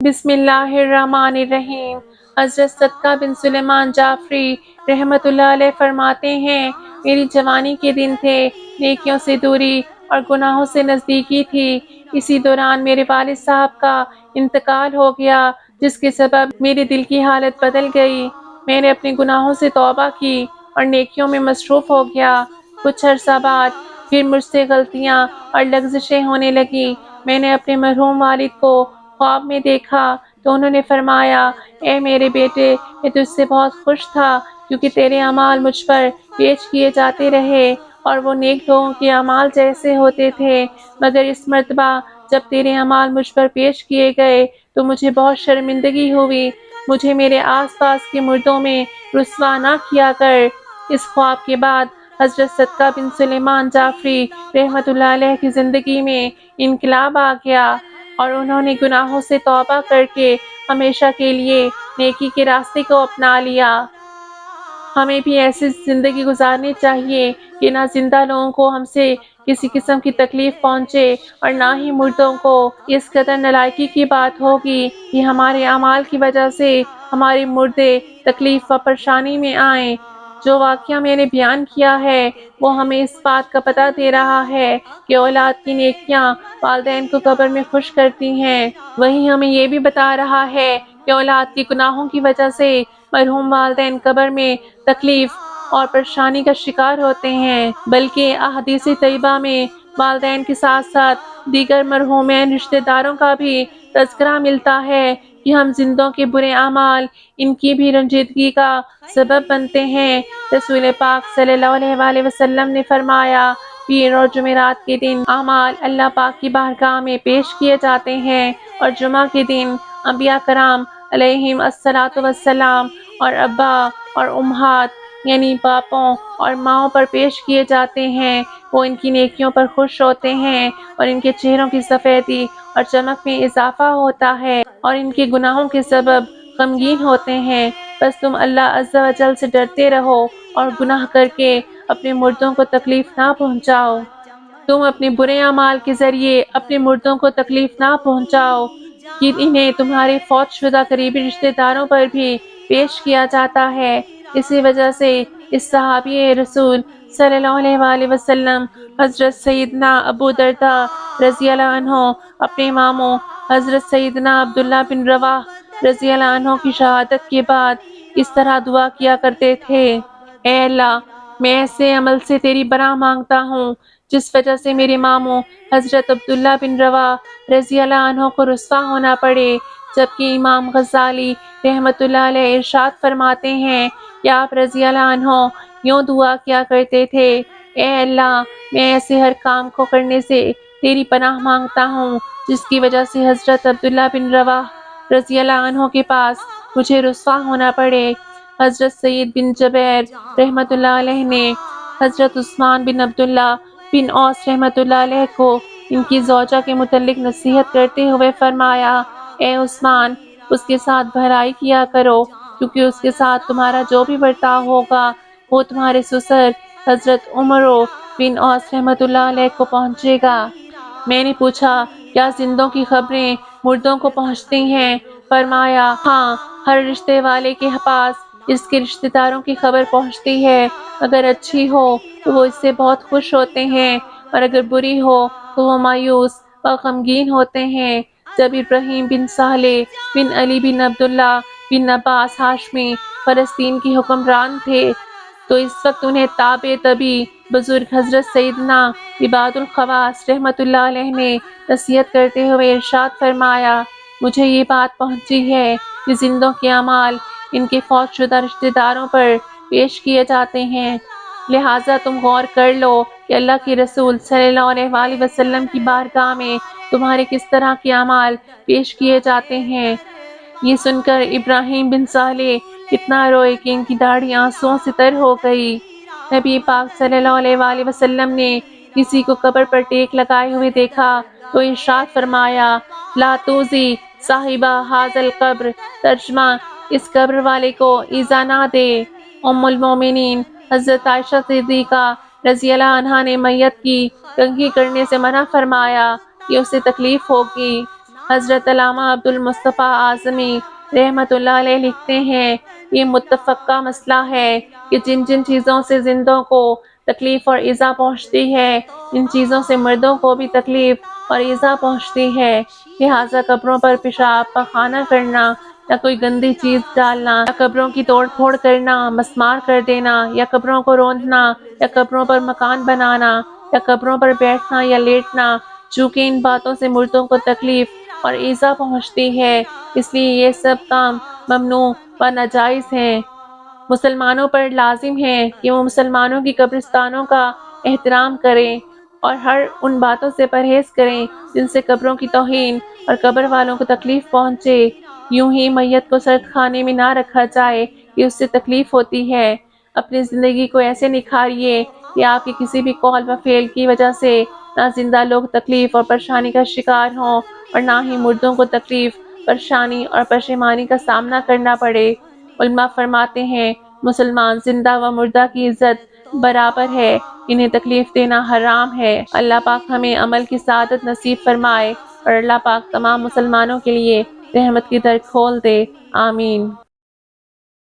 بسم اللہ الرحمن الرحیم۔ حضرت صدقہ بن سلیمان جعفری رحمۃ اللہ علیہ فرماتے ہیں، میری جوانی کے دن تھے، نیکیوں سے دوری اور گناہوں سے نزدیکی تھی۔ اسی دوران میرے والد صاحب کا انتقال ہو گیا، جس کے سبب میرے دل کی حالت بدل گئی۔ میں نے اپنے گناہوں سے توبہ کی اور نیکیوں میں مصروف ہو گیا۔ کچھ عرصہ بعد پھر مجھ سے غلطیاں اور لغزشیں ہونے لگیں۔ میں نے اپنے مرحوم والد کو خواب میں دیکھا تو انہوں نے فرمایا، اے میرے بیٹے، میں تجھ سے بہت خوش تھا کیونکہ تیرے اعمال مجھ پر پیش کیے جاتے رہے اور وہ نیک لوگوں کے اعمال جیسے ہوتے تھے، مگر اس مرتبہ جب تیرے اعمال مجھ پر پیش کیے گئے تو مجھے بہت شرمندگی ہوئی۔ مجھے میرے آس پاس کے مردوں میں رسوا نہ کیا کر۔ اس خواب کے بعد حضرت صدقہ بن سلیمان جعفری رحمۃ اللہ علیہ کی زندگی میں انقلاب آ گیا اور انہوں نے گناہوں سے توبہ کر کے ہمیشہ کے لیے نیکی کے راستے کو اپنا لیا۔ ہمیں بھی ایسی زندگی گزارنی چاہیے کہ نہ زندہ لوگوں کو ہم سے کسی قسم کی تکلیف پہنچے اور نہ ہی مردوں کو۔ اس قدر نالائکی کی بات ہوگی کہ ہمارے اعمال کی وجہ سے ہمارے مردے تکلیف و پریشانی میں آئیں۔ جو واقعہ میں نے بیان کیا ہے وہ ہمیں اس بات کا پتہ دے رہا ہے کہ اولاد کی نیکیاں والدین کو قبر میں خوش کرتی ہیں، وہیں ہمیں یہ بھی بتا رہا ہے کہ اولاد کے گناہوں کی وجہ سے مرحوم والدین قبر میں تکلیف اور پریشانی کا شکار ہوتے ہیں۔ بلکہ احادیث طیبہ میں والدین کے ساتھ ساتھ دیگر مرحومین رشتہ داروں کا بھی تذکرہ ملتا ہے کہ ہم زندوں کے برے اعمال ان کی بھی رنجیدگی کا سبب بنتے ہیں۔ رسول پاک صلی اللہ علیہ وآلہ وسلم نے فرمایا، پیر اور جمعرات کے دن اعمال اللہ پاک کی بارگاہ میں پیش کیے جاتے ہیں اور جمعہ کے دن انبیاء کرام علیہم الصلاۃ والسلام اور ابا اور امہات یعنی باپوں اور ماؤں پر پیش کیے جاتے ہیں۔ وہ ان کی نیکیوں پر خوش ہوتے ہیں اور ان کے چہروں کی سفیدی اور چمک میں اضافہ ہوتا ہے اور ان کے گناہوں کے سبب غمگین ہوتے ہیں۔ بس تم اللہ عز و جل سے ڈرتے رہو اور گناہ کر کے اپنے مردوں کو تکلیف نہ پہنچاؤ۔ تم اپنے برے اعمال کے ذریعے اپنے مردوں کو تکلیف نہ پہنچاؤ کہ انہیں تمہارے فوت شدہ قریبی رشتہ داروں پر بھی پیش کیا جاتا ہے۔ اسی وجہ سے اس صحابی رسول صلی اللہ علیہ وآلہ وسلم حضرت سیدنا ابو درداء رضی اللہ عنہ اپنے ماموں حضرت سیدنا عبداللہ بن رواحہ رضی اللہ عنہ کی شہادت کے بعد اس طرح دعا کیا کرتے تھے، اے اللہ، میں ایسے عمل سے تیری پناہ مانگتا ہوں جس وجہ سے میرے ماموں حضرت عبداللہ بن رواحہ رضی اللہ عنہ کو رسوا ہونا پڑے۔ جبکہ امام غزالی رحمۃ اللہ علیہ ارشاد فرماتے ہیں کہ آپ رضی اللہ عنہ یوں دعا کیا کرتے تھے، اے اللہ، میں ایسے ہر کام کو کرنے سے تیری پناہ مانگتا ہوں جس کی وجہ سے حضرت عبداللہ بن رواحہ رضی اللہ عنہ کے پاس مجھے رسوا ہونا پڑے۔ حضرت سعید بن جبیر رحمۃ اللہ علیہ نے حضرت عثمان بن عبداللہ بن اوس رحمۃ اللہ علیہ کو ان کی زوجہ کے متعلق نصیحت کرتے ہوئے فرمایا، اے عثمان، اس کے ساتھ بھلائی کیا کرو کیونکہ اس کے ساتھ تمہارا جو بھی برتاؤ ہوگا وہ تمہارے سسر حضرت عمر بن اوس رحمۃ اللہ علیہ کو پہنچے گا۔ میں نے پوچھا، کیا زندوں کی خبریں مردوں کو پہنچتی ہیں؟ فرمایا، ہاں، ہر رشتے والے کے پاس اس کے رشتہ داروں کی خبر پہنچتی ہے۔ اگر اچھی ہو تو وہ اس سے بہت خوش ہوتے ہیں اور اگر بری ہو تو وہ مایوس و غمگین ہوتے ہیں۔ جب ابراہیم بن صالح بن علی بن عبداللہ بن عباس ہاشمی فلسطین کی حکمران تھے تو اس وقت انہیں تابع طبی بزرگ حضرت سیدنا عباد الخواص رحمۃ اللہ علیہ نے نصیحت کرتے ہوئے ارشاد فرمایا، مجھے یہ بات پہنچی ہے کہ زندوں کے اعمال ان کے فوت شدہ رشتہ داروں پر پیش کیے جاتے ہیں، لہٰذا تم غور کر لو کہ اللہ کے رسول صلی اللہ علیہ وآلہ وسلم کی بارگاہ میں تمہارے کس طرح کے اعمال پیش کیے جاتے ہیں۔ یہ سن کر ابراہیم بن صالح اتنا روئے کہ ان کی داڑھی آنسوؤں سے تر ہو گئی۔ نبی پاک صلی اللہ علیہ وآلہ وسلم نے کسی کو قبر پر ٹیک لگائے ہوئے دیکھا تو ارشاد فرمایا، لا تؤذی صاحبہ ھذا القبر، ترجمہ، اس قبر والے کو ایذا نہ دے۔ ام المومنین حضرت عائشہ صدیقہ رضی اللہ عنہا نے میت کی کنگھی کرنے سے منع فرمایا کہ اسے تکلیف ہوگی۔ حضرت علامہ عبد المصطفیٰ اعظمی رحمۃ اللہ علیہ لکھتے ہیں، یہ متفقہ مسئلہ ہے کہ جن جن چیزوں سے زندوں کو تکلیف اور ایذا پہنچتی ہے، ان چیزوں سے مردوں کو بھی تکلیف اور ایذا پہنچتی ہے، لہٰذا قبروں پر پیشاب پخانہ کرنا یا کوئی گندی چیز ڈالنا یا قبروں کی توڑ پھوڑ کرنا، مسمار کر دینا یا قبروں کو روندنا یا قبروں پر مکان بنانا یا قبروں پر بیٹھنا یا لیٹنا، چونکہ ان باتوں سے مردوں کو تکلیف اور ایذا پہنچتی ہے، اس لیے یہ سب کام ممنوع و ناجائز ہیں۔ مسلمانوں پر لازم ہے کہ وہ مسلمانوں کی قبرستانوں کا احترام کریں اور ہر ان باتوں سے پرہیز کریں جن سے قبروں کی توہین اور قبر والوں کو تکلیف پہنچے۔ یوں ہی میت کو سرد خانے میں نہ رکھا جائے کہ اس سے تکلیف ہوتی ہے۔ اپنی زندگی کو ایسے نکھاریے کہ آپ کے کسی بھی قول و فعل کی وجہ سے نہ زندہ لوگ تکلیف اور پریشانی کا شکار ہوں اور نہ ہی مردوں کو تکلیف، پریشانی اور پشیمانی کا سامنا کرنا پڑے۔ علماء فرماتے ہیں، مسلمان زندہ و مردہ کی عزت برابر ہے، انہیں تکلیف دینا حرام ہے۔ اللہ پاک ہمیں عمل کی سعادت نصیب فرمائے اور اللہ پاک تمام مسلمانوں کے لیے رحمت کی در کھول دے، آمین۔